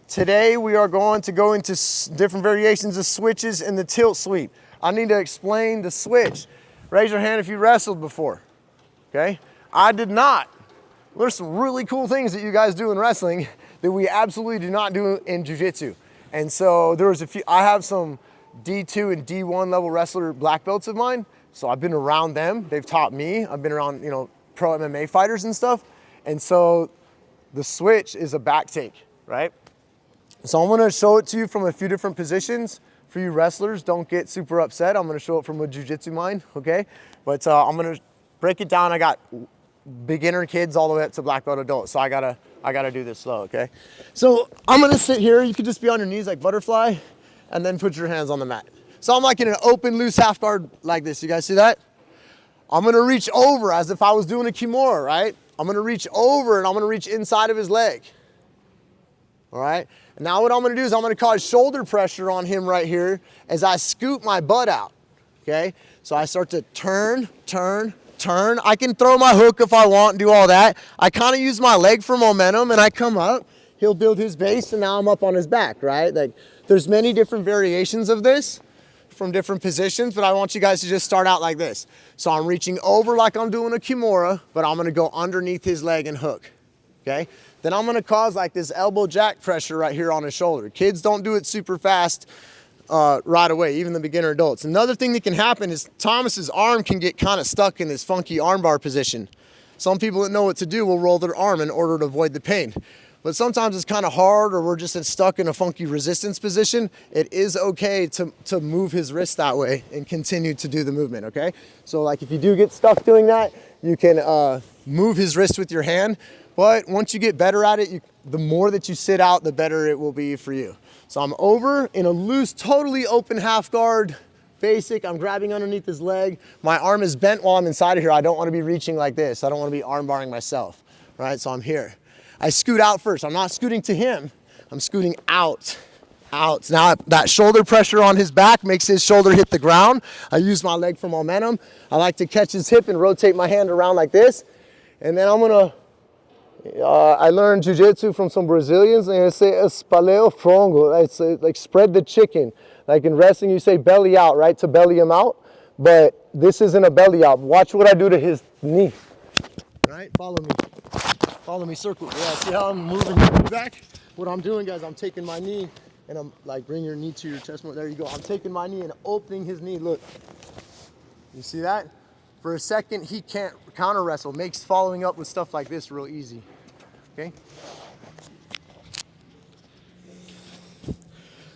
Today we are going to go into different variations of switches in the tilt sweep. I need to explain the switch. Raise your hand if you wrestled before, okay? I did not. There's some really cool things that you guys do in wrestling that we absolutely do not do in jiu-jitsu. And so there was a few, I have some D2 and D1 level wrestler black belts of mine. So I've been around them. They've taught me. I've been around, you know, pro MMA fighters and stuff. And so the switch is a back take, right? So I'm gonna show it to you from a few different positions. For you wrestlers, don't get super upset. I'm gonna show it from a jiu-jitsu mind, okay? But I'm gonna break it down. I got beginner kids all the way up to black belt adults. So I gotta do this slow, okay? So I'm gonna sit here. You could just be on your knees like butterfly and then put your hands on the mat. So I'm like in an open, loose half guard like this. You guys see that? I'm gonna reach over as if I was doing a kimura, right? I'm gonna reach over and I'm gonna reach inside of his leg. All right? And now what I'm gonna do is I'm gonna cause shoulder pressure on him right here as I scoot my butt out, okay? So I start to turn, turn, turn. I can throw my hook if I want and do all that. I kind of use my leg for momentum and I come up, he'll build his base and now I'm up on his back, right? Like there's many different variations of this from different positions, but I want you guys to just start out like this. So I'm reaching over like I'm doing a kimura, but I'm gonna go underneath his leg and hook, okay? Then I'm gonna cause like this elbow jack pressure right here on his shoulder. Kids don't do it super fast right away, even the beginner adults. Another thing that can happen is Thomas's arm can get kind of stuck in this funky armbar position. Some people that know what to do will roll their arm in order to avoid the pain. But sometimes it's kind of hard or we're just stuck in a funky resistance position. It is okay to move his wrist that way and continue to do the movement, okay? So like if you do get stuck doing that, you can move his wrist with your hand. But once you get better at it, the more that you sit out, the better it will be for you. So I'm over in a loose, totally open half guard, basic. I'm grabbing underneath his leg. My arm is bent while I'm inside of here. I don't want to be reaching like this. I don't want to be arm barring myself, right? So I'm here. I scoot out first. I'm not scooting to him. I'm scooting out. Now that shoulder pressure on his back makes his shoulder hit the ground. I use my leg for momentum. I like to catch his hip and rotate my hand around like this. And then I'm gonna, I learned jiu-jitsu from some Brazilians, and they say espalhei o frango. It's like spread the chicken. Like in wrestling, you say belly out, right? To belly him out. But this isn't a belly out. Watch what I do to his knee. Right? Follow me. Follow me, circle. Yeah, see how I'm moving back? What I'm doing, guys, I'm taking my knee and I'm like, bring your knee to your chest more. There you go. I'm taking my knee and opening his knee. Look. You see that? For a second, he can't counter wrestle. Makes following up with stuff like this real easy. Okay?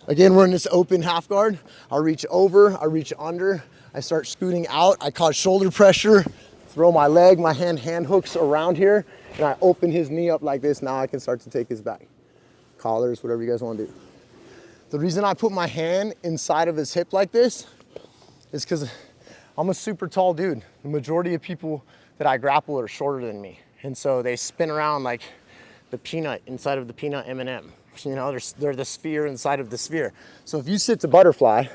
Again, we're in this open half guard. I reach over, I reach under, I start scooting out. I cause shoulder pressure, throw my leg, my hand hooks around here, and I open his knee up like this. Now I can start to take his back. Collars, whatever you guys want to do. The reason I put my hand inside of his hip like this is because I'm a super tall dude. The majority of people that I grapple are shorter than me. And so they spin around like the peanut inside of the peanut M&M. You know, they're the sphere inside of the sphere. So if you sit to butterfly,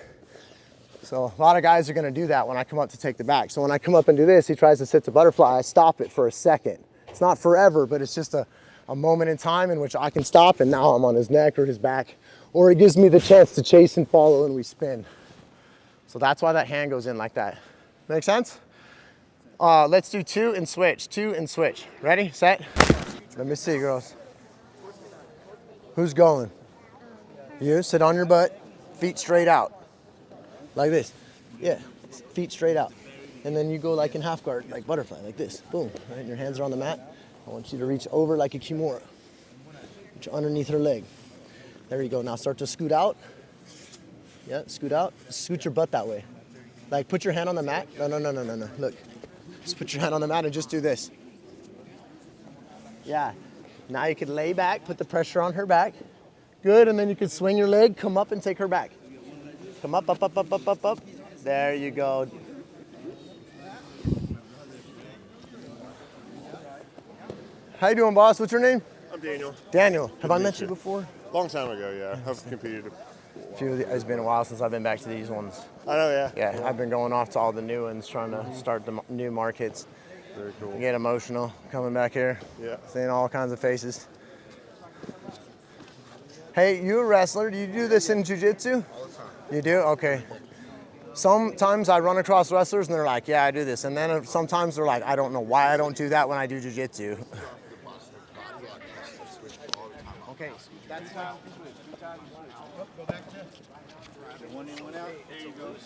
so a lot of guys are gonna do that when I come up to take the back. So when I come up and do this, he tries to sit to butterfly, I stop it for a second. It's not forever, but it's just a moment in time in which I can stop and now I'm on his neck or his back, or it gives me the chance to chase and follow and we spin. So that's why that hand goes in like that. Make sense? Let's do two and switch. Ready, set? Let me see, girls. Who's going? You, sit on your butt, feet straight out. Like this, yeah, feet straight out. And then you go like in half guard, like butterfly, like this, boom, right? Your hands are on the mat. I want you to reach over like a kimura. Reach underneath her leg. There you go, now start to scoot out. Yeah, scoot out, scoot your butt that way. Like put your hand on the mat. No, look. Just put your hand on the mat and just do this. Yeah, now you could lay back, put the pressure on her back. Good, and then you could swing your leg, come up and take her back. Come up. There you go. How you doing, boss? What's your name? I'm Daniel. Daniel. Have I met you before? Long time ago, yeah. I've competed. It's been a while since I've been back to these ones. I know, yeah. Yeah, I've been going off to all the new ones, trying to start the new markets. Very cool. I get emotional coming back here. Yeah. Seeing all kinds of faces. Hey, you a wrestler? Do you do this in jiu-jitsu? All the time. You do? Okay. Sometimes I run across wrestlers and they're like, yeah, I do this. And then sometimes they're like, I don't know why I don't do that when I do jiu-jitsu. Okay, that's how we switch. 2 times. Go back to one in, one out. There you go.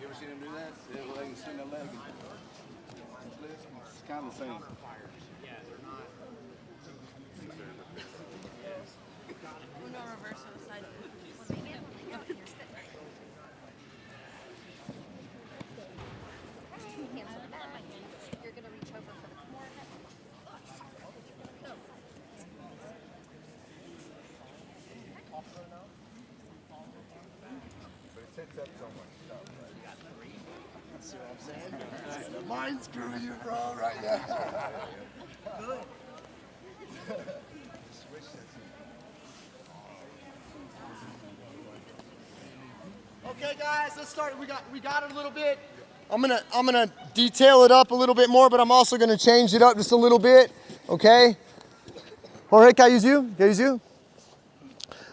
You ever seen them do that? They can swing their leg and twist. It's kind of the same. Uno reverso side. You're gonna reach over for the more. See what I'm saying? Mind screwing you, bro, right now. Okay, guys, let's start. We got it a little bit. I'm gonna detail it up a little bit more, but I'm also gonna change it up just a little bit. Okay. Jorge, can I use you? Can I use you?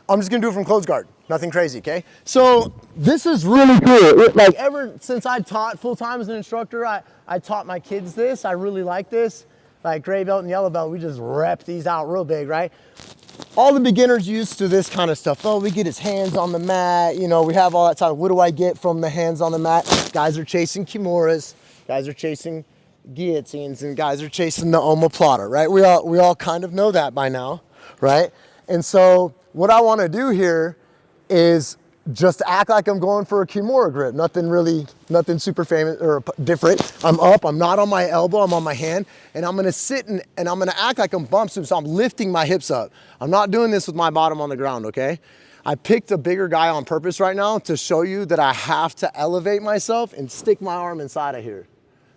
I'm just gonna do it from close guard. Nothing crazy, okay? So this is really cool. Like ever since I taught full time as an instructor, I taught my kids this. I really like this. Like gray belt and yellow belt, we just rep these out real big, right? All the beginners used to this kind of stuff. Oh, we get his hands on the mat. You know, we have all that time. What do I get from the hands on the mat? Guys are chasing kimuras. Guys are chasing guillotines, and guys are chasing the omoplata, right? We all kind of know that by now, right? And so what I want to do here is just act like I'm going for a Kimura grip. Nothing super famous or different. I'm up, I'm not on my elbow, I'm on my hand, and I'm gonna sit and I'm gonna act like I'm bump soup, so I'm lifting my hips up. I'm not doing this with my bottom on the ground, okay? I picked a bigger guy on purpose right now to show you that I have to elevate myself and stick my arm inside of here.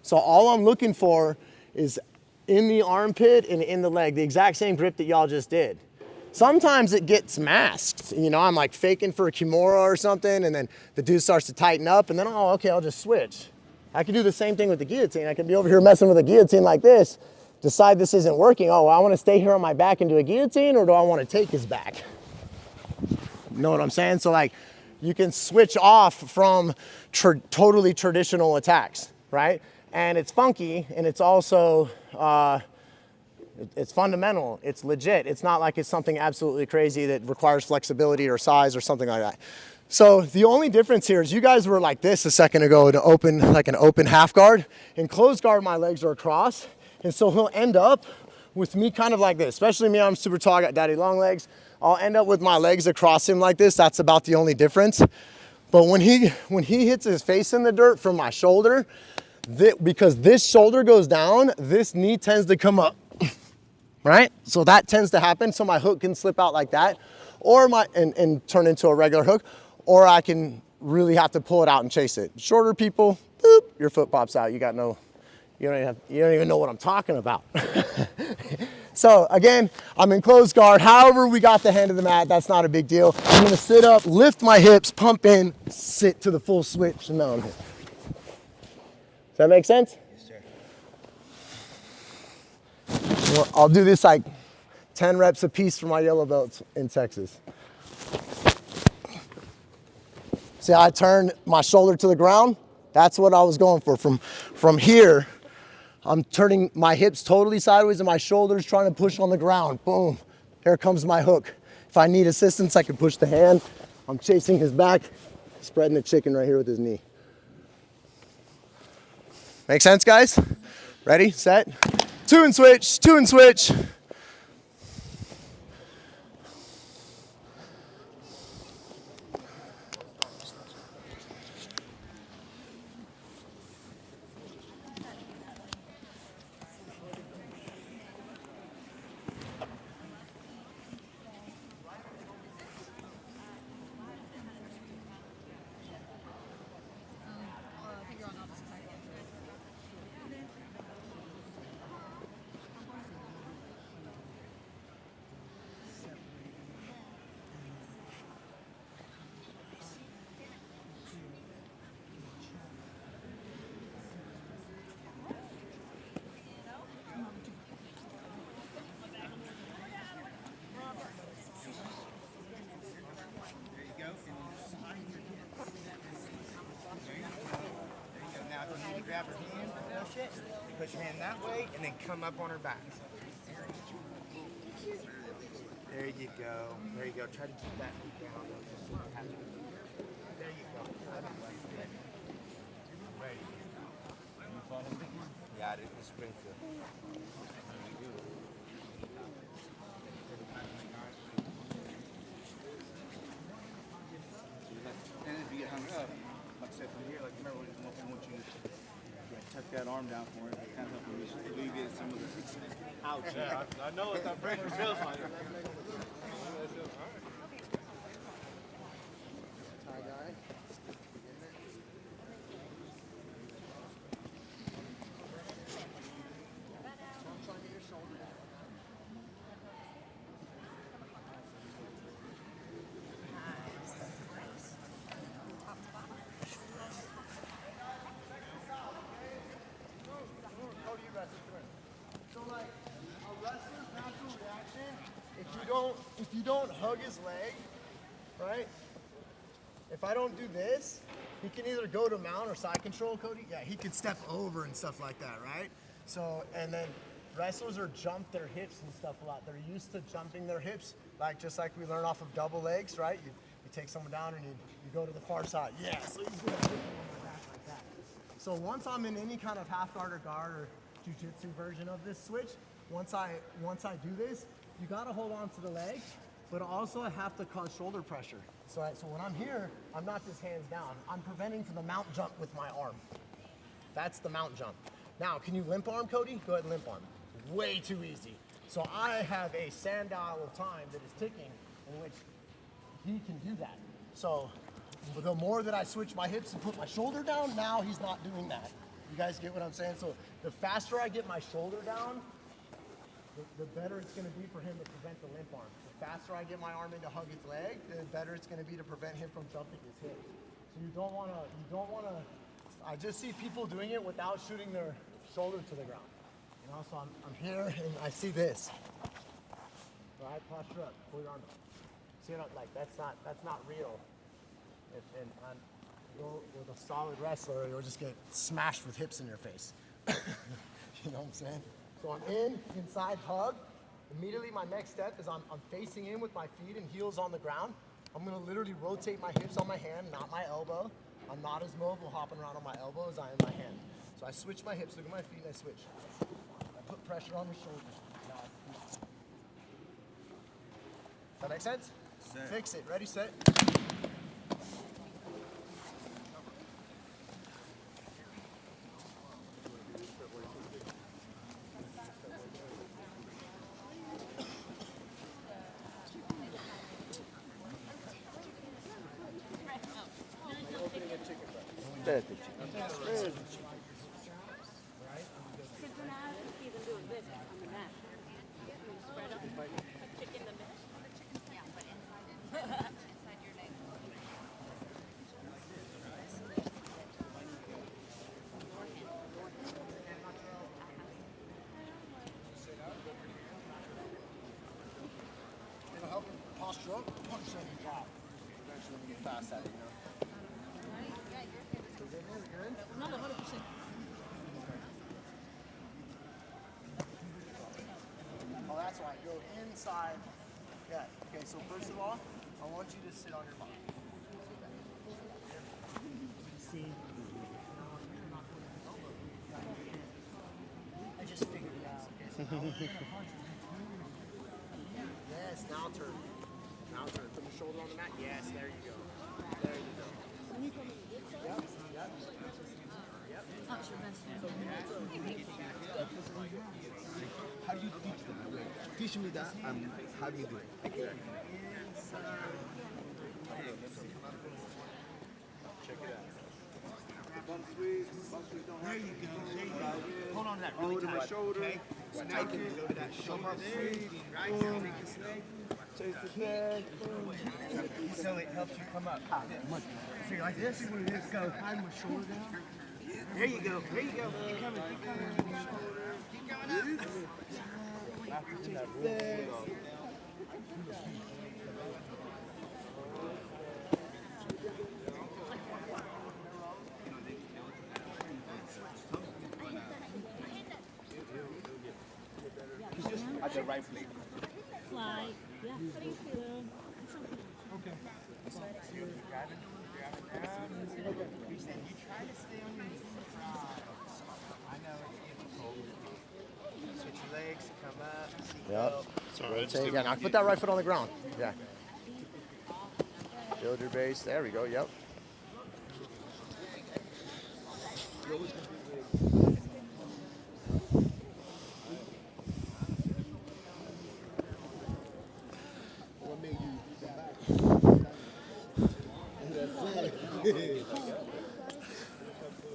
So all I'm looking for is in the armpit and in the leg, the exact same grip that y'all just did. Sometimes it gets masked. You know, I'm like faking for a Kimura or something, and then the dude starts to tighten up, and then, oh, okay, I'll just switch. I can do the same thing with the guillotine. I can be over here messing with a guillotine like this, decide this isn't working. Oh, well, I want to stay here on my back and do a guillotine, or do I want to take his back? You know what I'm saying? So like, you can switch off from totally traditional attacks, right? And it's funky, and it's also, it's fundamental, it's legit. It's not like it's something absolutely crazy that requires flexibility or size or something like that. So the only difference here is you guys were like this a second ago, to open, like an open half guard. In closed guard, my legs are across. And so he'll end up with me kind of like this, especially me, I'm super tall, I got daddy long legs. I'll end up with my legs across him like this. That's about the only difference. But when he hits his face in the dirt from my shoulder, because this shoulder goes down, this knee tends to come up. Right? So that tends to happen. So my hook can slip out like that, or and turn into a regular hook, or I can really have to pull it out and chase it. Shorter people, boop, your foot pops out. You don't even know what I'm talking about. So again, I'm in closed guard. However we got the hand of the mat, that's not a big deal. I'm gonna sit up, lift my hips, pump in, sit to the full switch, and now I'm here. Does that make sense? I'll do this like 10 reps a piece for my yellow belts in Texas. See how I turned my shoulder to the ground? That's what I was going for. From here, I'm turning my hips totally sideways and my shoulders trying to push on the ground. Boom, here comes my hook. If I need assistance, I can push the hand. I'm chasing his back, spreading the chicken right here with his knee. Make sense, guys? Ready, set? 2 and switch, 2 and switch. Push your hand that way and then come up on her back. There you go. There you go. Try to keep that down. Just so you have it. There you go. Ready. Yeah, it is Springfield. And if you get hung up, like I said from here, like remember we want you to tuck that arm down for it. Kind of help you alleviate some of the ouch. Yeah, I know what that pressure feels like. Tie guy. So like a wrestler's natural reaction, if you don't hug his leg, right? If I don't do this, he can either go to mount or side control, Cody. Yeah, he could step over and stuff like that, right? So, and then wrestlers are jump their hips and stuff a lot. They're used to jumping their hips, like just like we learn off of double legs, right? You take someone down and you go to the far side. Yeah, so he's gonna hit them on the back like that. So once I'm in any kind of half guard or guard or jiu-jitsu version of this switch, once I do this, you gotta hold on to the leg, but also I have to cause shoulder pressure. So when I'm here, I'm not just hands down. I'm preventing from the mount jump with my arm. That's the mount jump. Now, can you limp arm, Cody? Go ahead and limp arm. Way too easy. So I have a sundial of time that is ticking in which he can do that. So the more that I switch my hips and put my shoulder down, now he's not doing that. You guys get what I'm saying? So the faster I get my shoulder down, the better it's going to be for him to prevent the limp arm. The faster I get my arm in to hug his leg, the better it's going to be to prevent him from jumping his hips. So you don't want to, I just see people doing it without shooting their shoulder to the ground. You know, so I'm here and I see this. All right, posture up, pull your arm up. See, like that's not real. And go with a solid wrestler, you'll just get smashed with hips in your face. You know what I'm saying? So I'm inside hug. Immediately my next step is I'm facing in with my feet and heels on the ground. I'm gonna literally rotate my hips on my hand, not my elbow. I'm not as mobile hopping around on my elbow as I am my hand. So I switch my hips, look at my feet, and I switch. I put pressure on the shoulders. Does that make sense? Set. Fix it. Ready, set. It'll help him posture up, punch and drop. Eventually when you get fast at it, you know. No, 100%. Oh, that's why. Go inside. Yeah. Okay, so first of all, I want you to sit on your body. See? I just figured it out. Okay, so now we're gonna punch. Yes, now turn. Now turn. Put your shoulder on the mat. Yes, there you go. There you go. Yep. Yep. That's your best friend. How do you teach them? Teach me that. How do you do it? Check it out. Bump sweep don't There you go. There you go. Hold on to that Hold really to my tight. shoulder. Okay? So now you can go to that shoulder there. Right? So take this leg. Chase the head. So it helps you come up. So you're like this. Let's go. Hide my shoulder down. There you go. There you go. Keep coming. Keep coming. Keep going up. have the right plate. Like, yeah. Thank you. You try to stay on your knees. I know it's difficult. Switch your legs, come up. Yep. Rotate. Yeah, now put that right foot on the ground. Yeah. Build your base. There we go. Yep.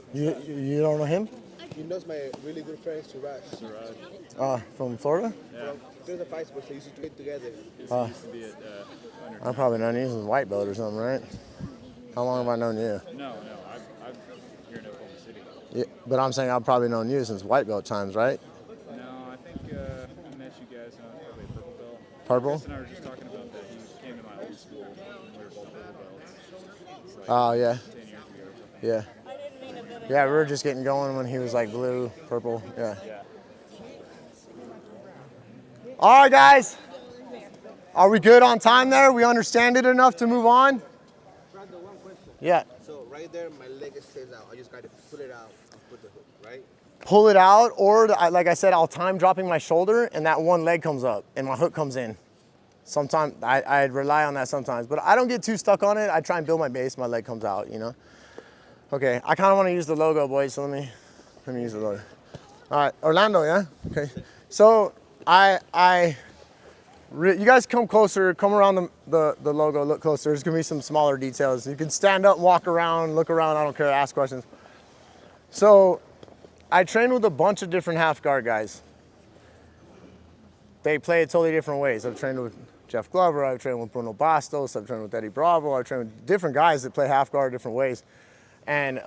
You don't know him? He knows my really good friend Suraj. From Florida? They're the fight sports. They used to train together. Used to be at I've probably known you since white belt or something, right? How long have I known you? No, I've here in Oklahoma City. Yeah, but I'm saying I've probably known you since white belt times, right? No, I think I met you guys probably at purple belt. Purple? Chris and I were just talking about that. He came to my old school when we were both purple belts. It's like Oh, yeah. 10 years ago or something. Yeah. Yeah, we were just getting going when he was like blue, purple. Yeah. Yeah. All right, guys. Are we good on time there? We understand it enough to move on? Brando, one question. Yeah. So right there, my leg stays out. I just got to pull it out and put the hook, right? Pull it out, or like I said, I'll time dropping my shoulder and that one leg comes up and my hook comes in. Sometimes I rely on that sometimes, but I don't get too stuck on it. I try and build my base, my leg comes out, you know? Okay, I kind of want to use the logo, boys, so let me use the logo. All right, Orlando, yeah? Okay. So you guys come closer, come around the logo, look closer. There's gonna be some smaller details. You can stand up, walk around, look around, I don't care, ask questions. So I train with a bunch of different half guard guys. They play it totally different ways. I've trained with Jeff Glover, I've trained with Bruno Bastos, I've trained with Eddie Bravo, I've trained with different guys that play half guard different ways. And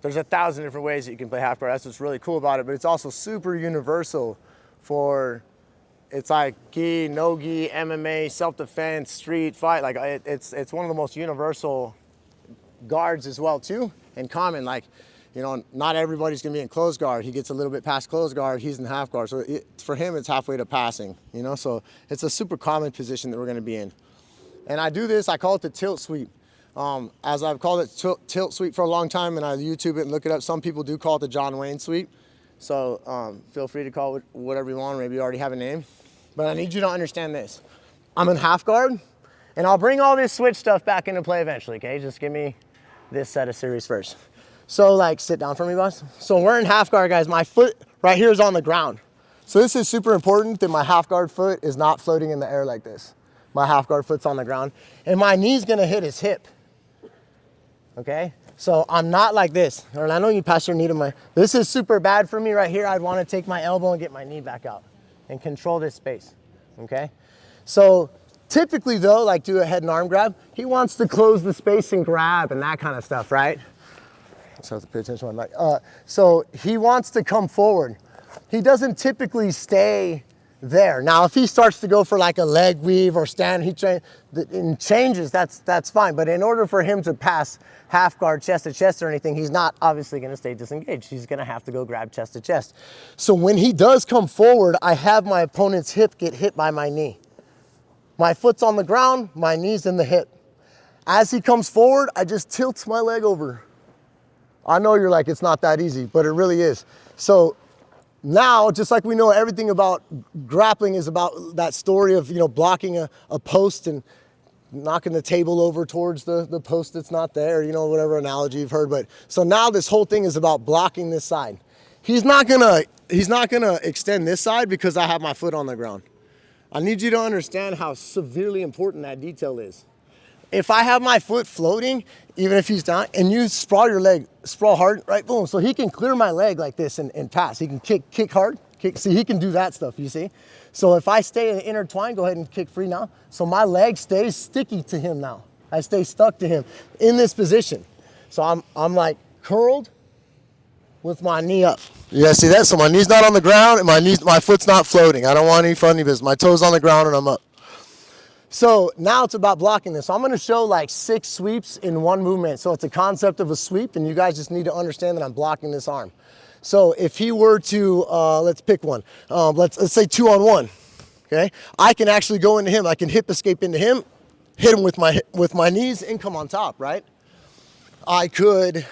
there's 1,000 different ways that you can play half guard. That's what's really cool about it, but it's also super universal for, it's like gi, no gi, MMA, self-defense, street fight. Like it's one of the most universal guards as well too, and common. Like, you know, not everybody's gonna be in closed guard. He gets a little bit past closed guard, he's in half guard. So for him, it's halfway to passing, you know? So it's a super common position that we're gonna be in. And I do this, I call it the tilt sweep. As I've called it tilt sweep for a long time, and I YouTube it and look it up. Some people do call it the John Wayne sweep. So feel free to call it whatever you want. Maybe you already have a name. But I need you to understand this. I'm in half guard, and I'll bring all this switch stuff back into play eventually, okay? Just give me this set of series first. So like, sit down for me, boss. So we're in half guard, guys. My foot right here is on the ground. So this is super important that my half guard foot is not floating in the air like this. My half guard foot's on the ground, and my knee's gonna hit his hip. Okay, so I'm not like this. Or I know you pass your knee to my, this is super bad for me right here. I'd want to take my elbow and get my knee back out and control this space, okay? So typically though, like do a head and arm grab, he wants to close the space and grab and that kind of stuff, right? So I have to pay attention to my mic. So he wants to come forward. He doesn't typically stay there. Now, if he starts to go for like a leg weave or stand, and changes, that's fine. But in order for him to pass half guard chest to chest or anything, he's not obviously gonna stay disengaged. He's gonna have to go grab chest to chest. So when he does come forward, I have my opponent's hip get hit by my knee. My foot's on the ground, my knee's in the hip. As he comes forward, I just tilt my leg over. I know you're like, it's not that easy, but it really is. So now, just like we know everything about grappling is about that story of, you know, blocking a post and knocking the table over towards the post that's not there, you know, whatever analogy you've heard. But so now this whole thing is about blocking this side. He's not gonna extend this side because I have my foot on the ground. I need you to understand how severely important that detail is. If I have my foot floating, even if he's down, and you sprawl your leg, sprawl hard, right, boom. So he can clear my leg like this and pass. He can kick hard, see, he can do that stuff, you see? So if I stay intertwined, go ahead and kick free now. So my leg stays sticky to him now. I stay stuck to him in this position. So I'm like curled with my knee up. You guys see that? So my knee's not on the ground and my foot's not floating. I don't want any funny business. My toe's on the ground and I'm up. So now it's about blocking this. So I'm gonna show like 6 sweeps in one movement. So it's a concept of a sweep, and you guys just need to understand that I'm blocking this arm. So if he were to, let's pick one. Let's say 2-on-1. okay? I can actually go into him. I can hip escape into him, hit him with my knees, and come on top, right? I could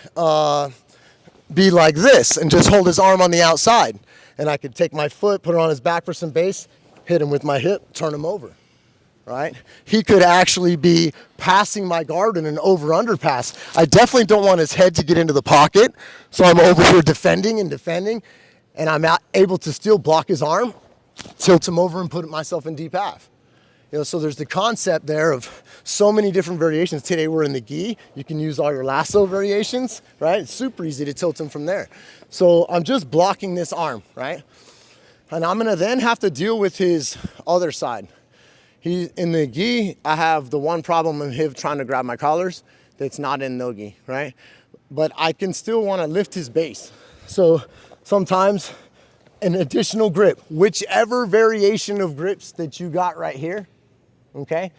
be like this and just hold his arm on the outside. And I could take my foot, put it on his back for some base, hit him with my hip, turn him over, right? He could actually be passing my guard in an over-under pass. I definitely don't want his head to get into the pocket, so I'm over here defending, and I'm able to still block his arm, tilt him over, and put myself in deep half. You know, so there's the concept there of so many different variations. Today we're in the gi. You can use all your lasso variations, right? It's super easy to tilt him from there. So I'm just blocking this arm, right? And I'm gonna then have to deal with his other side. In the gi, I have the one problem of him trying to grab my collars that's not in no gi, right? But I can still wanna lift his base. So sometimes an additional grip, whichever variation of grips that you got right here, okay?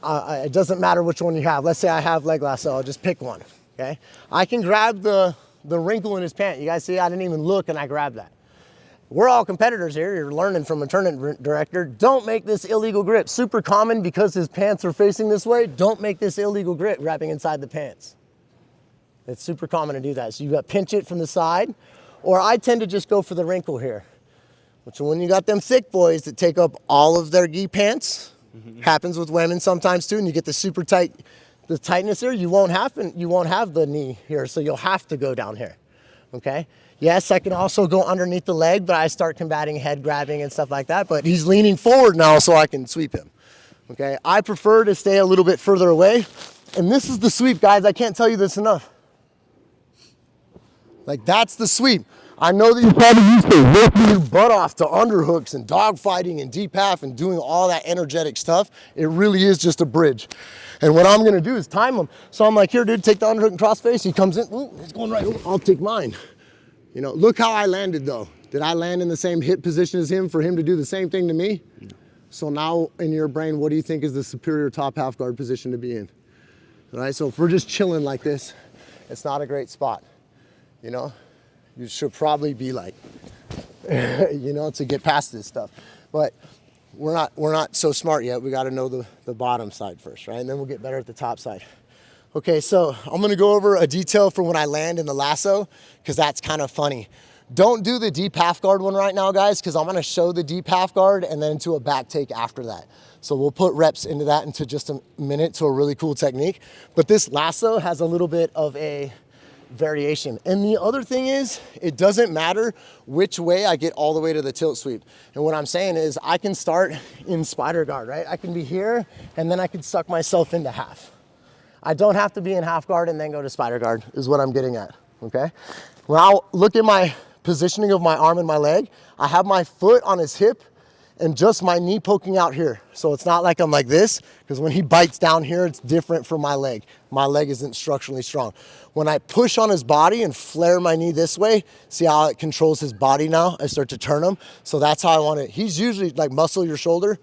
It doesn't matter which one you have. Let's say I have leg lasso, I'll just pick one, okay? I can grab the wrinkle in his pant. You guys see, I didn't even look and I grabbed that. We're all competitors here. You're learning from a tournament director. Don't make this illegal grip. Super common because his pants are facing this way. Don't make this illegal grip wrapping inside the pants. It's super common to do that. So you got pinch it from the side, or I tend to just go for the wrinkle here. Which when you got them thick boys that take up all of their gi pants, happens with women sometimes too, and you get the super tight, the tightness here, you won't have the knee here, so you'll have to go down here, okay? Yes, I can also go underneath the leg, but I start combating head grabbing and stuff like that, but he's leaning forward now so I can sweep him, okay? I prefer to stay a little bit further away, and this is the sweep, guys. I can't tell you this enough. Like, that's the sweep. I know that you're probably used to working your butt off to underhooks and dogfighting and deep half and doing all that energetic stuff. It really is just a bridge. And what I'm gonna do is time him. So I'm like, here, dude, take the underhook and crossface. He comes in, ooh, he's going right, ooh, I'll take mine. You know, look how I landed though. Did I land in the same hip position as him for him to do the same thing to me? No. So now in your brain, what do you think is the superior top half guard position to be in? All right, so if we're just chilling like this, it's not a great spot, you know? You should probably be like, you know, to get past this stuff. But we're not so smart yet. We got to know the bottom side first, right? And then we'll get better at the top side. Okay, so I'm going to go over a detail for when I land in the lasso, because that's kind of funny. Don't do the deep half guard one right now, guys, because I'm going to show the deep half guard and then into a back take after that. So we'll put reps into that into just a minute to a really cool technique. But this lasso has a little bit of a variation. And the other thing is, it doesn't matter which way I get all the way to the tilt sweep. And what I'm saying is I can start in spider guard, right? I can be here and then I can suck myself into half. I don't have to be in half guard and then go to spider guard is what I'm getting at, okay? When I look at my positioning of my arm and my leg, I have my foot on his hip and just my knee poking out here. So it's not like I'm like this, because when he bites down here, it's different from my leg. My leg isn't structurally strong. When I push on his body and flare my knee this way, see how it controls his body now? I start to turn him. So that's how I want it. He's usually like muscle your shoulder,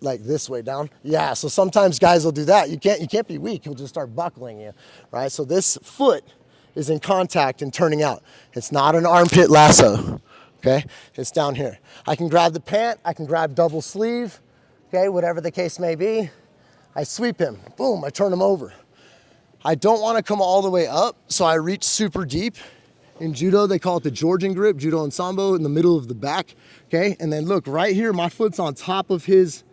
like this way down. Yeah, so sometimes guys will do that. You can't be weak. He'll just start buckling you, right? So this foot is in contact and turning out. It's not an armpit lasso. Okay, it's down here. I can grab the pant, I can grab double sleeve, okay, whatever the case may be. I sweep him, boom, I turn him over. I don't want to come all the way up, so I reach super deep. In judo, they call it the Georgian grip, judo and sambo, in the middle of the back, okay? And then look, right here, my foot's on top of his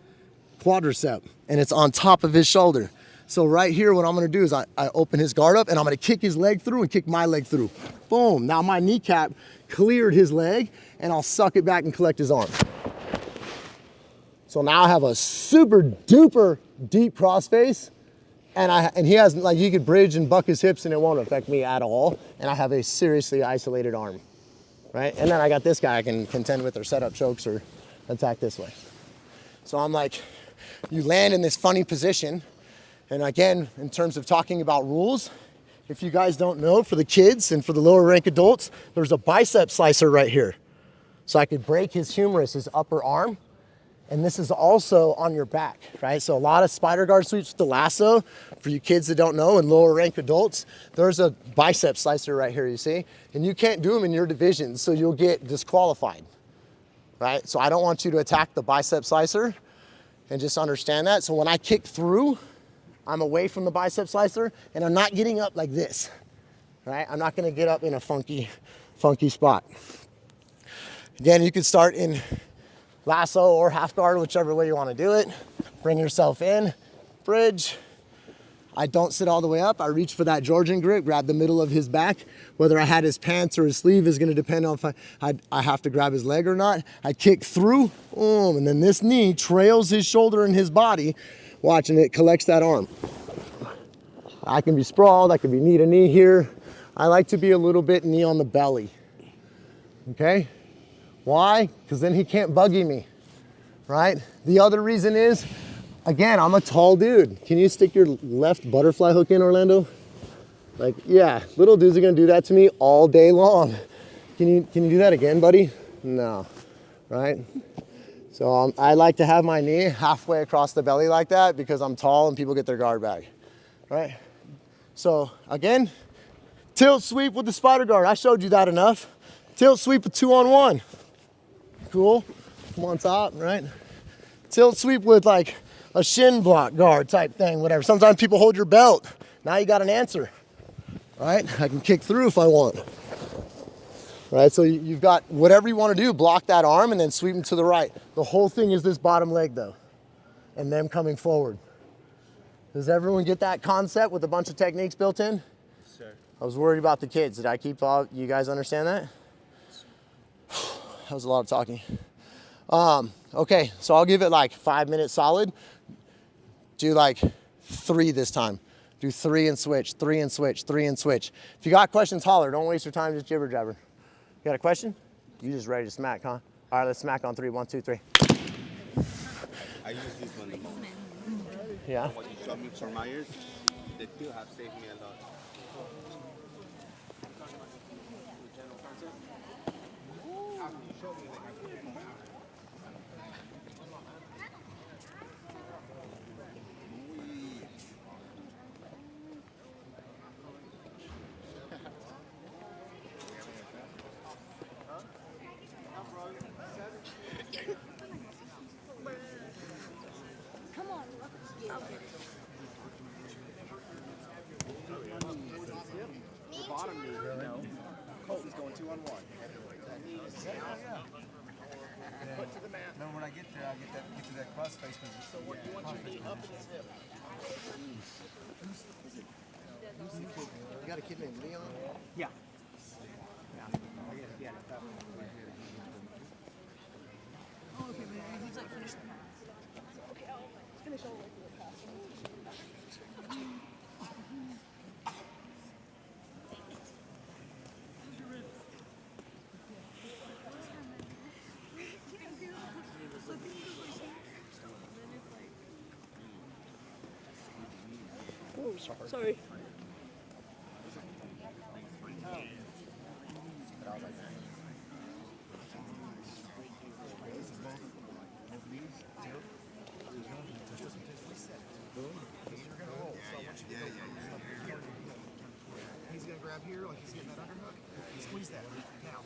quadricep, and it's on top of his shoulder. So right here, what I'm gonna do is I open his guard up, and I'm gonna kick his leg through and kick my leg through. Boom, now my kneecap cleared his leg, and I'll suck it back and collect his arm. So now I have a super duper deep crossface, and he has, like, he could bridge and buck his hips and it won't affect me at all, and I have a seriously isolated arm, right? And then I got this guy I can contend with or set up chokes or attack this way. So I'm like, you land in this funny position, and again, in terms of talking about rules, if you guys don't know, for the kids and for the lower rank adults, there's a bicep slicer right here. So I could break his humerus, his upper arm, and this is also on your back, right? So a lot of spider guard sweeps with the lasso, for you kids that don't know, and lower rank adults, there's a bicep slicer right here, you see? And you can't do them in your division, so you'll get disqualified, right? So I don't want you to attack the bicep slicer, and just understand that. So when I kick through, I'm away from the bicep slicer, and I'm not getting up like this, right? I'm not gonna get up in a funky spot. Again, you could start in lasso or half guard, whichever way you wanna do it. Bring yourself in, bridge. I don't sit all the way up. I reach for that Georgian grip, grab the middle of his back. Whether I had his pants or his sleeve is gonna depend on if I have to grab his leg or not. I kick through, boom, and then this knee trails his shoulder and his body. Watch, and it collects that arm. I can be sprawled, I can be knee to knee here. I like to be a little bit knee on the belly, okay? Why? Because then he can't buggy me, right? The other reason is, again, I'm a tall dude. Can you stick your left butterfly hook in, Orlando? Like, yeah, little dudes are gonna do that to me all day long. Can you do that again, buddy? No, right? So I like to have my knee halfway across the belly like that because I'm tall and people get their guard back, right? So again, tilt sweep with the spider guard. I showed you that enough. Tilt sweep with 2-on-1. Cool, come on top, right? Tilt sweep with like a shin block guard type thing, whatever. Sometimes people hold your belt. Now you got an answer, right? I can kick through if I want, right? So you've got whatever you want to do, block that arm and then sweep them to the right. The whole thing is this bottom leg though, and them coming forward. Does everyone get that concept with a bunch of techniques built in? Sir. I was worried about the kids. Did I keep all, you guys understand that? That was a lot of talking. Okay, so I'll give it like 5 minutes solid. Do like 3 this time. Do 3 and switch, 3 and switch, 3 and switch. If you got questions, holler. Don't waste your time just jibber jabber. You got a question? You just ready to smack, huh? All right, let's smack on 3. 1, 2, 3. I use this one the most. Yeah. What you showed me for my ears, they still have saved me a lot. Colton's going 2-on-1. Remember when I get there, I get to that cross face. So what you want your knee up in his hip. You got a kid named Leon? Yeah. Oh, okay, but he's like finished the pass. Okay, I'll finish all the way through the pass. Oh, sorry. He's gonna grab here, like he's getting that underhook. Squeeze that. Now.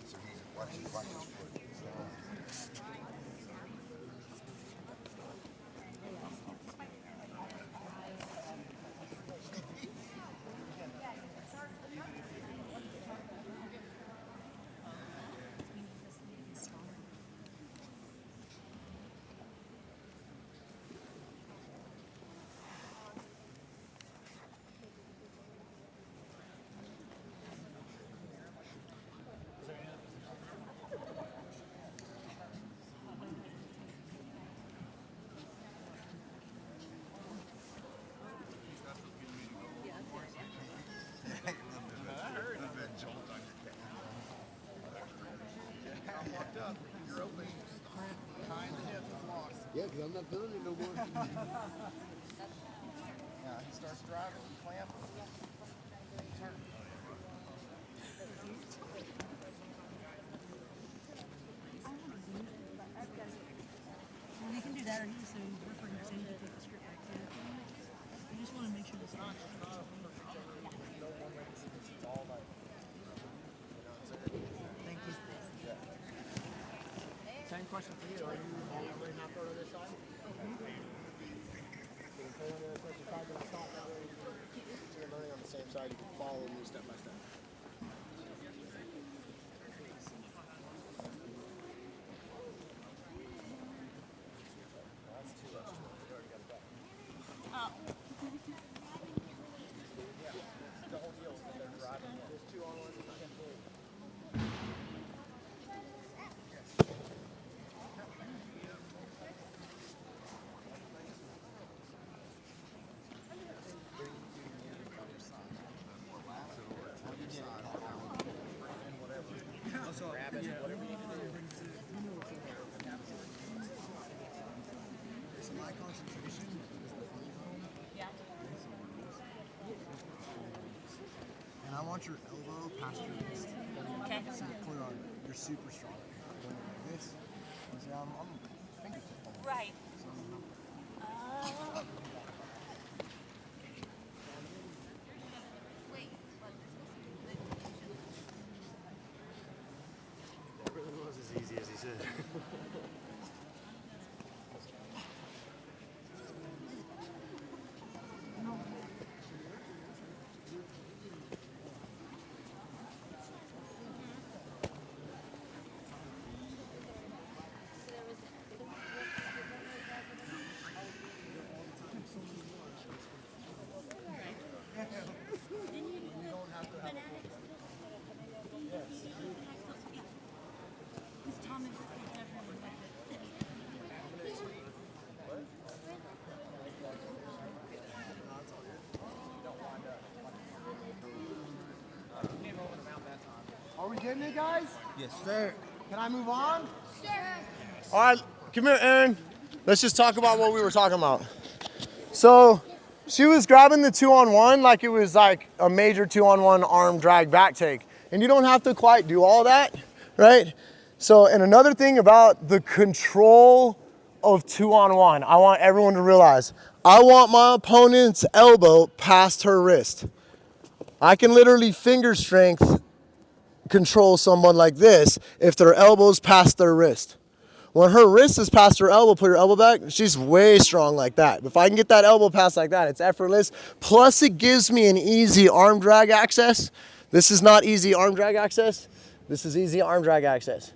So he's watching his foot. Yeah, because I'm not feeling it no more. He starts driving, clamp. Turn. Well, you can do that, or you can say, we're for example, take the script back too. You just want to make sure the song is Same question for you. Are you already not throwing on this side? You're learning on the same side. You can follow me step by step. And I want your elbow past your wrist. Okay. So you're clear on it. You're super strong. When you're like this, you see, I'm fingertip pulling. Right. It really was as easy as he said. Are we getting it, guys? Yes, sir. Can I move on? All right, come here, Aaron. Let's just talk about what we were talking about. So she was grabbing the 2-on-1 like it was like a major 2-on-1 arm drag back take. And you don't have to quite do all that, right? So, and another thing about the control of 2-on-1, I want everyone to realize, I want my opponent's elbow past her wrist. I can literally finger strength control someone like this if their elbow's past their wrist. When her wrist is past her elbow, put her elbow back, she's way strong like that. If I can get that elbow past like that, it's effortless. Plus it gives me an easy arm drag access. This is not easy arm drag access. This is easy arm drag access.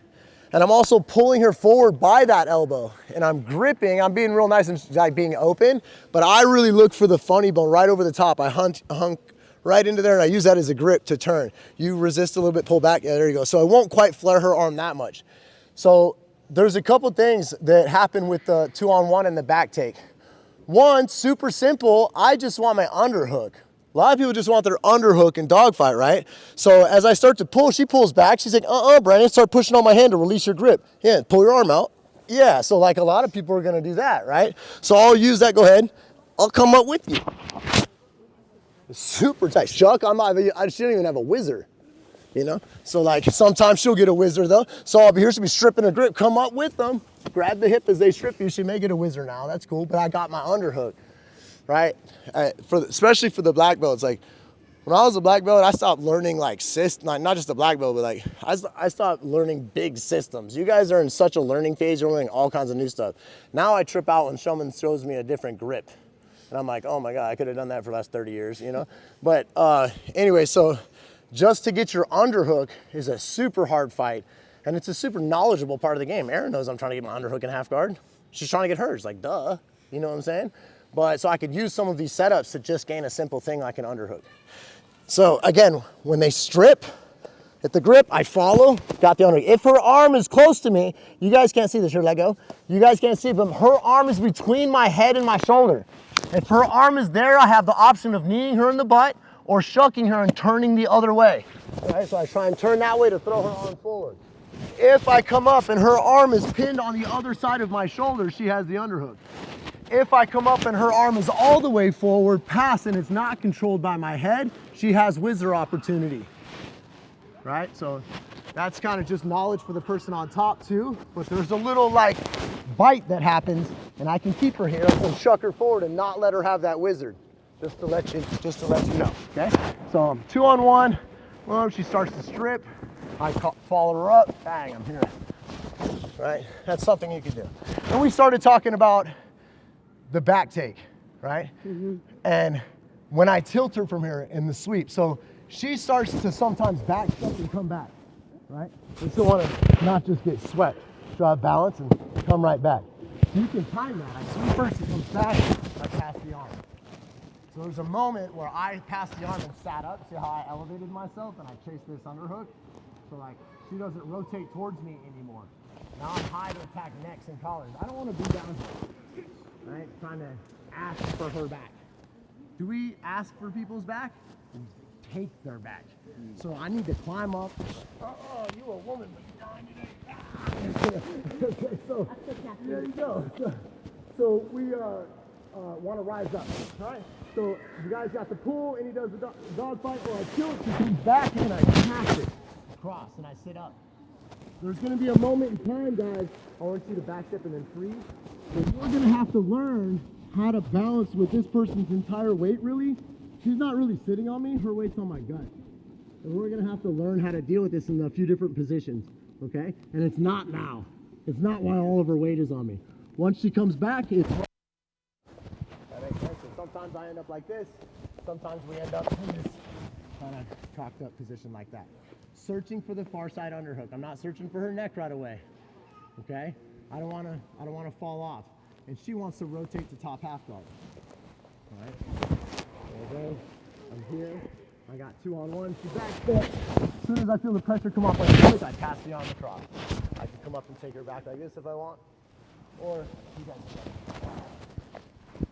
And I'm also pulling her forward by that elbow. And I'm gripping, I'm being real nice and like being open, but I really look for the funny bone right over the top. I hunk right into there and I use that as a grip to turn. You resist a little bit, pull back, yeah, there you go. So I won't quite flare her arm that much. So there's a couple things that happen with the 2-on-1 and the back take. One, super simple, I just want my underhook. A lot of people just want their underhook in dogfight, right? So as I start to pull, she pulls back. She's like, Brandon, start pushing on my hand to release your grip. Yeah, pull your arm out. Yeah, so like a lot of people are gonna do that, right? So I'll use that, go ahead. I'll come up with you. Super tight. Chuck, she don't even have a whizzer, you know? So like sometimes she'll get a whizzer though. So I'll be here, she'll be stripping a grip, come up with them, grab the hip as they strip you. She may get a whizzer now, that's cool, but I got my underhook, right? Especially for the black belts. Like when I was a black belt, I stopped learning like not just a black belt, but like I stopped learning big systems. You guys are in such a learning phase, you're learning all kinds of new stuff. Now I trip out when someone shows me a different grip. And I'm like, oh my God, I could have done that for the last 30 years, you know? But anyway, so just to get your underhook is a super hard fight. And it's a super knowledgeable part of the game. Erin knows I'm trying to get my underhook in half guard. She's trying to get hers, like duh, you know what I'm saying? But so I could use some of these setups to just gain a simple thing like an underhook. So again, when they strip, at the grip, I follow, got the underhook. If her arm is close to me, you guys can't see this, here, let go. You guys can't see it, but her arm is between my head and my shoulder. If her arm is there, I have the option of kneeing her in the butt or shucking her and turning the other way. All right, so I try and turn that way to throw her arm forward. If I come up and her arm is pinned on the other side of my shoulder, she has the underhook. If I come up and her arm is all the way forward, past, and it's not controlled by my head, she has whizzer opportunity. Right, so that's kind of just knowledge for the person on top too, but there's a little like bite that happens and I can keep her here and shuck her forward and not let her have that whizzer, just to let you know, okay? So 2-on-1, well, she starts to strip, I follow her up, bang, I'm here. right? That's something you can do. And we started talking about the back take, right? And when I tilt her from here in the sweep, so she starts to sometimes back step and come back, right? And she'll want to not just get swept. She'll have balance and come right back. So you can time that. I sweep first, she comes back, I pass the arm. So there's a moment where I passed the arm and sat up. See how I elevated myself and I chased this underhook? So like, she doesn't rotate towards me anymore. Now I'm high to attack necks and collars. I don't want to be down here, right? Trying to ask for her back. Do we ask for people's back? We take their back. So I need to climb up. Oh, you a woman, but you're dying today. Okay, so there you go. So we want to rise up, right? So you guys got the pull, and he does the dog fight, or I kill it, he comes back, and I pass it across, and I sit up. There's going to be a moment in time, guys, I want you to back step and then freeze. But you're going to have to learn how to balance with this person's entire weight, really. She's not really sitting on me, her weight's on my gut. And we're going to have to learn how to deal with this in a few different positions, okay? And it's not now. It's not while all of her weight is on me. Once she comes back, it's... That makes sense. So sometimes I end up like this. Sometimes we end up in this kind of cocked up position like that. Searching for the far side underhook. I'm not searching for her neck right away, okay? I don't want to fall off. And she wants to rotate to top half guard. All right, there we go. I'm here. I got 2-on-1. She back step. As soon as I feel the pressure come off my foot, I pass the arm across. I can come up and take her back like this if I want, or you guys can.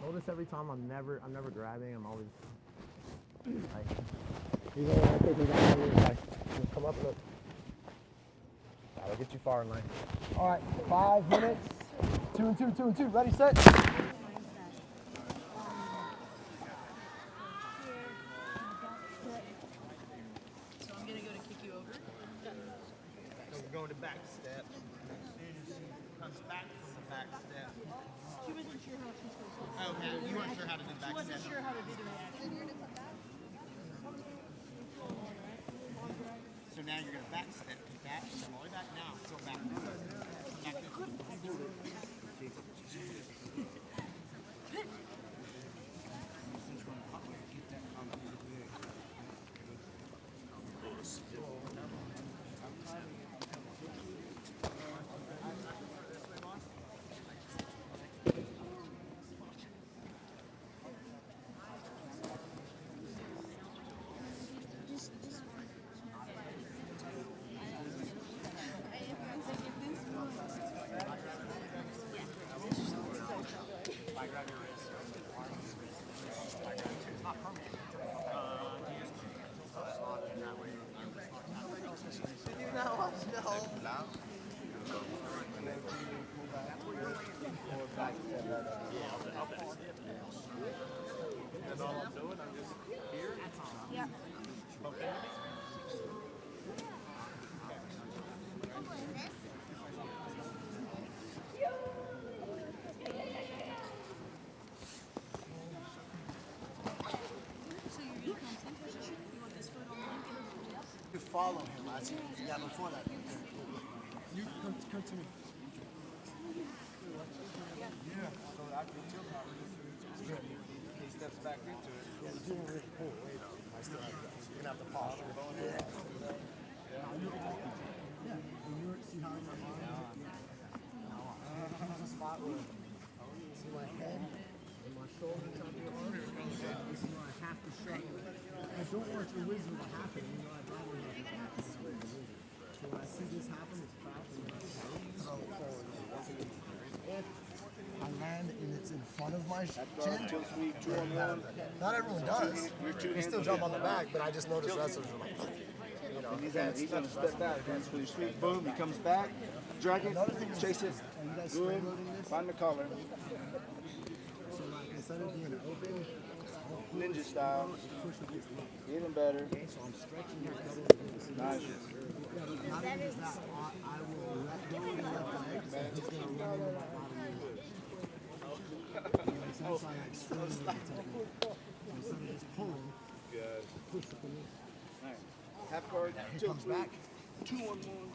Notice every time I'm never grabbing. I'm always like, even when I take her back here, I come up and that'll get you far in line. All right, 5 minutes. 2 and 2, 2 and 2. Ready, set. So I'm gonna go to kick you over. So we're going to back step. As soon as she comes back from the back step. She wasn't sure how she's supposed to. Oh, okay. You weren't sure how to do back She wasn't step. sure how to do the reaction. So now you're going to back step, come back, come all the way back now. Go back. Back Yeah. So you're gonna come same position? You want this foot on the link? You follow him. I see. Yeah, before that. You come to me. Yeah, so after the tilt power, he steps back into it. Yeah, you didn't really pull away though. I still have that. So you're gonna have to posture. Yeah. Yeah. And you see how I'm Here's a spot where see my head and my shoulder top of your arm. This is where I have to shut. I don't want your wisdom to happen. You know, I'd rather not have happen. So when I see this happen, it's crap and then I throw it forward. If I land and it's in front of my chin, not everyone does. You still jump on the back, but I just noticed wrestlers are like, you know, He's gonna step back. When you sweep, boom, he comes back, drag it, chase it, good, find the collar. so like instead of being open, Ninja style, even better. so I'm stretching my double against. Nice. Yeah, but not only is that, I will let go of the left leg, so he's gonna run into my bottom leg. So that's why I extend the technique. So instead of just pulling, push it from this. Half guard, He tilt comes sweep, back. 2-on-1.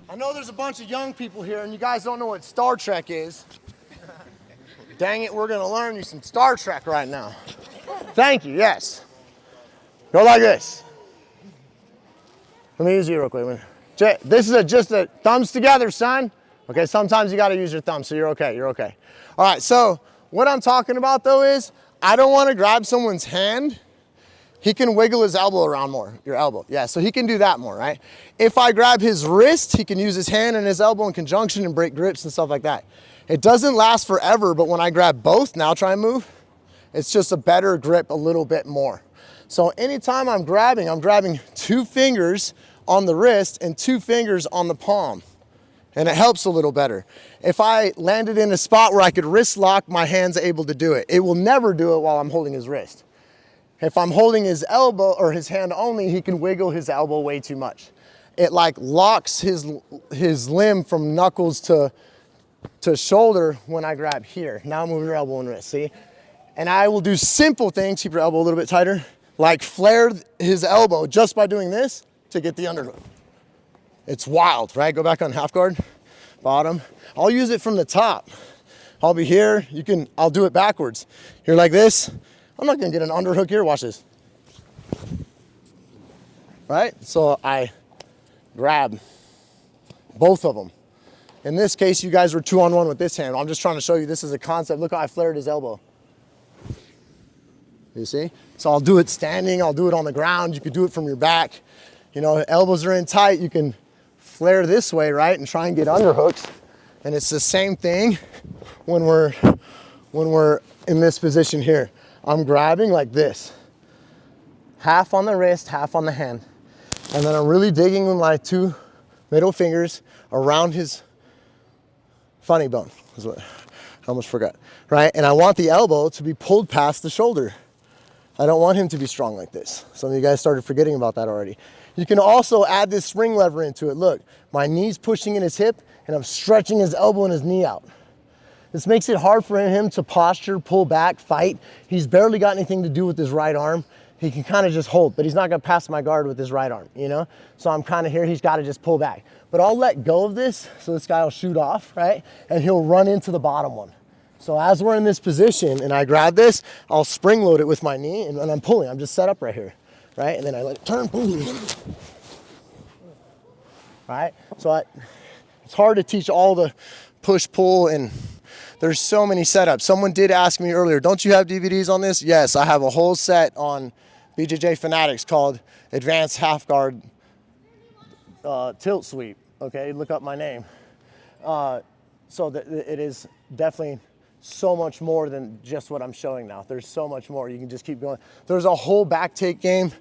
I know there's a bunch of young people here and you guys don't know what Star Trek is. Dang it, we're gonna learn you some Star Trek right now. Thank you, yes. Go like this. Let me use you real quick. This is just a thumbs together, son. Okay, sometimes you gotta use your thumbs, so you're okay, you're okay. All right, so what I'm talking about though is, I don't wanna grab someone's hand. He can wiggle his elbow around more, your elbow. Yeah, so he can do that more, right? If I grab his wrist, he can use his hand and his elbow in conjunction and break grips and stuff like that. It doesn't last forever, but when I grab both, now try and move, it's just a better grip a little bit more. So anytime I'm grabbing 2 fingers on the wrist and 2 fingers on the palm, and it helps a little better. If I landed in a spot where I could wrist lock, my hand's able to do it. It will never do it while I'm holding his wrist. If I'm holding his elbow or his hand only, he can wiggle his elbow way too much. It like locks his limb from knuckles to shoulder when I grab here. Now I'm moving your elbow and wrist, see? And I will do simple things, keep your elbow a little bit tighter, like flare his elbow just by doing this to get the underhook. It's wild, right? Go back on half guard, bottom. I'll use it from the top. I'll be here, I'll do it backwards. Here like this. I'm not gonna get an underhook here, watch this. Right? So I grab both of them. In this case, you guys were 2-on-1 with this hand. I'm just trying to show you this is a concept. Look how I flared his elbow. You see? So I'll do it standing, I'll do it on the ground, you can do it from your back. You know, elbows are in tight, you can flare this way, right? And try and get underhooks. And it's the same thing when we're in this position here. I'm grabbing like this. Half on the wrist, half on the hand. And then I'm really digging with my 2 middle fingers around his funny bone. Is what I almost forgot, right? And I want the elbow to be pulled past the shoulder. I don't want him to be strong like this. Some of you guys started forgetting about that already. You can also add this spring lever into it. Look, my knee's pushing in his hip and I'm stretching his elbow and his knee out. This makes it hard for him to posture, pull back, fight. He's barely got anything to do with his right arm. He can kind of just hold, but he's not gonna pass my guard with his right arm, you know? So I'm kind of here, he's gotta just pull back. But I'll let go of this so this guy will shoot off, right? And he'll run into the bottom one. So as we're in this position and I grab this, I'll spring load it with my knee and I'm pulling, I'm just set up right here, right? And then I let it turn, boom. Right? So it's hard to teach all the push, pull, and there's so many setups. Someone did ask me earlier, don't you have DVDs on this? Yes, I have a whole set on BJJ Fanatics called Advanced Half Guard Tilt Sweep. Okay, look up my name. So that it is definitely so much more than just what I'm showing now. There's so much more. You can just keep going. There's a whole back take game.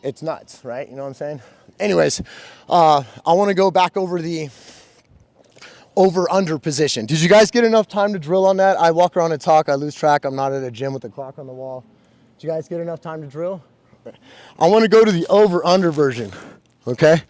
It's nuts, right? You know what I'm saying? Anyways, I want to go back over the over-under position. Did you guys get enough time to drill on that? I walk around and talk, I lose track. I'm not at a gym with the clock on the wall. Did you guys get enough time to drill? I want to go to the over-under version, okay?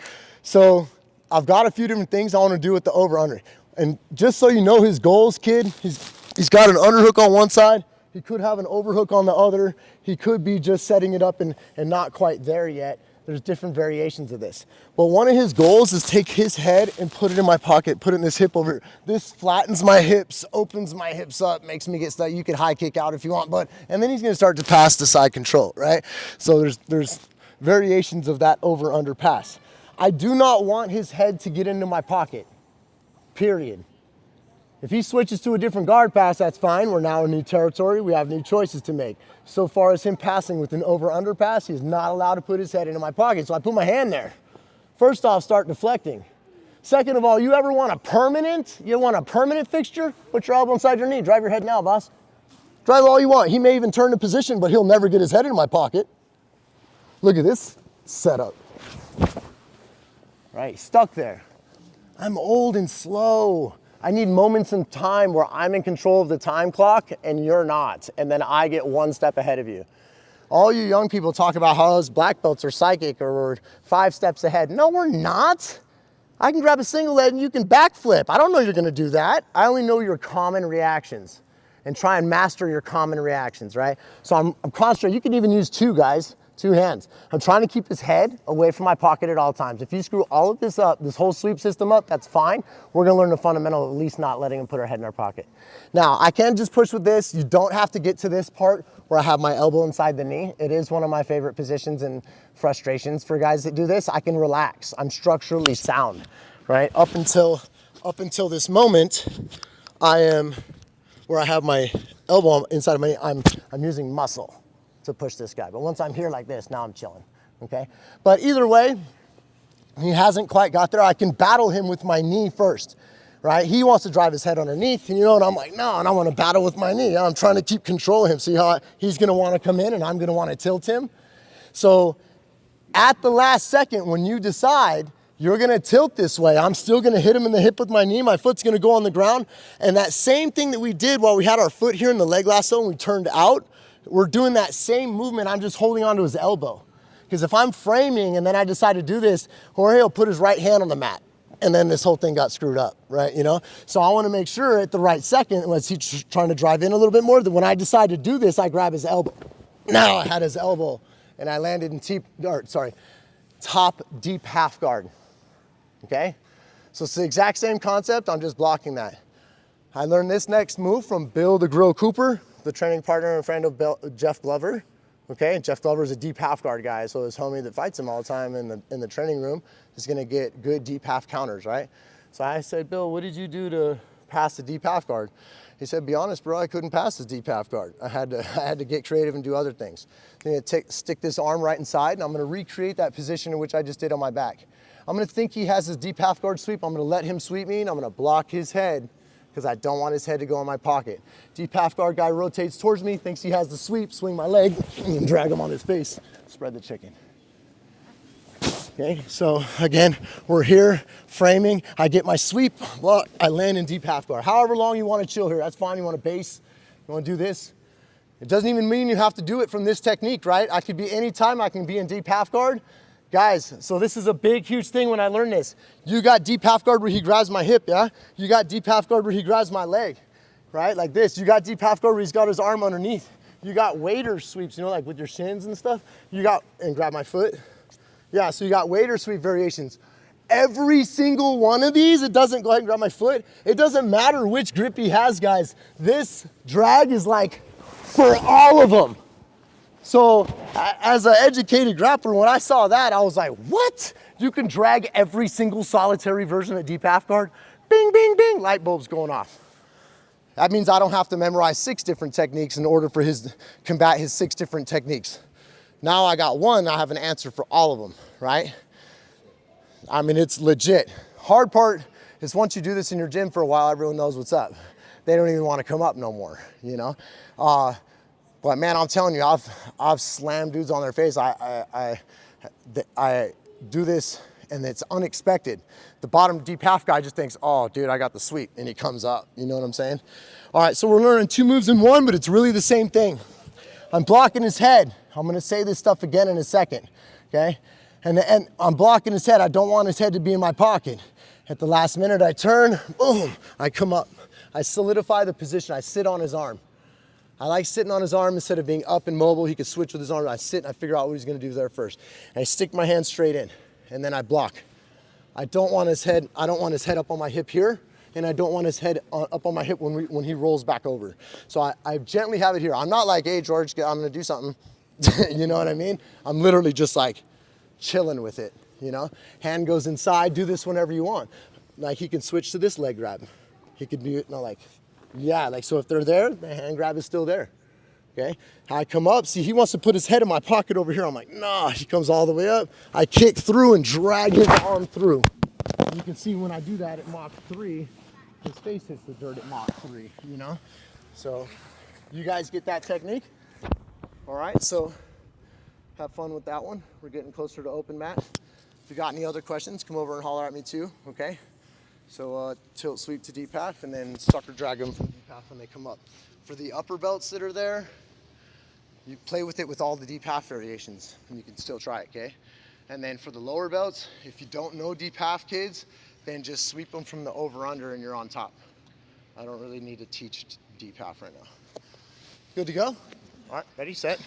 So I've got a few different things I want to do with the over-under. And just so you know his goals, kid, he's got an underhook on one side. He could have an overhook on the other. He could be just setting it up and not quite there yet. There's different variations of this. But one of his goals is take his head and put it in my pocket, put it in this hip over here. This flattens my hips, opens my hips up, makes me get stuck. You can high kick out if you want, and then he's gonna start to pass to side control, right? So there's variations of that over under pass. I do not want his head to get into my pocket, period. If he switches to a different guard pass, that's fine. We're now in new territory. We have new choices to make. So far as him passing with an over-under pass, he's not allowed to put his head into my pocket. So I put my hand there. First off, start deflecting. Second of all, you want a permanent fixture? Put your elbow inside your knee. Drive your head now, boss. Drive all you want. He may even turn the position, but he'll never get his head into my pocket. Look at this setup. Right, stuck there. I'm old and slow. I need moments in time where I'm in control of the time clock and you're not, and then I get one step ahead of you. All you young people talk about how those black belts are psychic or we're 5 steps ahead. No, we're not. I can grab a single leg and you can backflip. I don't know you're gonna do that. I only know your common reactions and try and master your common reactions, right? So I'm concentrating. You can even use 2 guys. 2 hands. I'm trying to keep his head away from my pocket at all times. If you screw all of this up, this whole sweep system up, that's fine. We're gonna learn the fundamental of at least not letting him put our head in our pocket. Now, I can just push with this. You don't have to get to this part where I have my elbow inside the knee. It is one of my favorite positions and frustrations for guys that do this. I can relax. I'm structurally sound, right? Up until this moment, I am where I have my elbow inside of my knee. I'm using muscle to push this guy. But once I'm here like this, now I'm chilling, okay? But either way, he hasn't quite got there. I can battle him with my knee first, right? He wants to drive his head underneath, and and I'm like, no, and I want to battle with my knee. I'm trying to keep control of him. See how he's gonna want to come in and I'm gonna want to tilt him? So at the last second, when you decide you're gonna tilt this way, I'm still gonna hit him in the hip with my knee, my foot's gonna go on the ground, and that same thing that we did while we had our foot here in the leg lasso and we turned out, we're doing that same movement, I'm just holding onto his elbow. Because if I'm framing and then I decide to do this, Jorge will put his right hand on the mat, and then this whole thing got screwed up, right, So I wanna make sure at the right second, when he's trying to drive in a little bit more, that when I decide to do this, I grab his elbow. Now I had his elbow, and I landed in top deep half guard, okay? So it's the exact same concept, I'm just blocking that. I learned this next move from Bill the Grill Cooper, the training partner and friend of Jeff Glover, okay? And Jeff Glover is a deep half guard guy, so his homie that fights him all the time in the training room is gonna get good deep half counters, right? So I said, Bill, what did you do to pass the deep half guard? He said, be honest, bro, I couldn't pass this deep half guard. I had to get creative and do other things. I'm gonna stick this arm right inside, and I'm gonna recreate that position in which I just did on my back. I'm gonna think he has his deep half guard sweep. I'm gonna let him sweep me, and I'm gonna block his head because I don't want his head to go in my pocket. Deep half guard guy rotates towards me, thinks he has the sweep, swing my leg, and drag him on his face. Spread the chicken. Okay, so again, we're here, framing, I get my sweep, well, I land in deep half guard. However long you wanna chill here, that's fine. You wanna base, you wanna do this. It doesn't even mean you have to do it from this technique, right? I could be anytime I can be in deep half guard. Guys, so this is a big, huge thing when I learned this. You got deep half guard where he grabs my hip, yeah? You got deep half guard where he grabs my leg, right? Like this. You got deep half guard where he's got his arm underneath. You got waiter sweeps, like with your shins and stuff. And grab my foot. Yeah, so you got waiter sweep variations. Every single one of these, it doesn't, go ahead and grab my foot. It doesn't matter which grip he has, guys. This drag is like for all of them. So as an educated grappler, when I saw that, I was like, what? You can drag every single solitary version of deep half guard? Bing, bing, bing, light bulbs going off. That means I don't have to memorize 6 different techniques in order for combat his 6 different techniques. Now I got one, I have an answer for all of them, right? I mean, it's legit. Hard part is once you do this in your gym for a while, everyone knows what's up. They don't even want to come up no more, But man, I'm telling you, I've slammed dudes on their face. I do this and it's unexpected. The bottom deep half guy just thinks, oh dude, I got the sweep, and he comes up, you know what I'm saying? All right, so we're learning 2 moves in one, but it's really the same thing. I'm blocking his head. I'm gonna say this stuff again in a second, okay? And I'm blocking his head. I don't want his head to be in my pocket. At the last minute, I turn, boom, I come up. I solidify the position, I sit on his arm. I like sitting on his arm instead of being up and mobile. He could switch with his arm. I sit and I figure out what he's gonna do there first. And I stick my hand straight in, and then I block. I don't want his head up on my hip here, and I don't want his head up on my hip when he rolls back over. So I gently have it here. I'm not like, hey George, I'm gonna do something. You know what I mean? I'm literally just like chilling with it, Hand goes inside, do this whenever you want. Like he can switch to this leg grab. He could do it, so if they're there, the hand grab is still there, okay? I come up, see, he wants to put his head in my pocket over here. I'm like, nah, he comes all the way up. I kick through and drag his arm through. You can see when I do that at Mach 3, his face hits the dirt at Mach 3, So you guys get that technique? All right, so have fun with that one. We're getting closer to open mat. If you got any other questions, come over and holler at me too, okay? So tilt sweep to deep half, and then sucker drag them from deep half when they come up. For the upper belts that are there, you play with it with all the deep half variations, and you can still try it, okay? And then for the lower belts, if you don't know deep half, kids, then just sweep them from the over-under and you're on top. I don't really need to teach deep half right now. Good to go? All right, ready, set.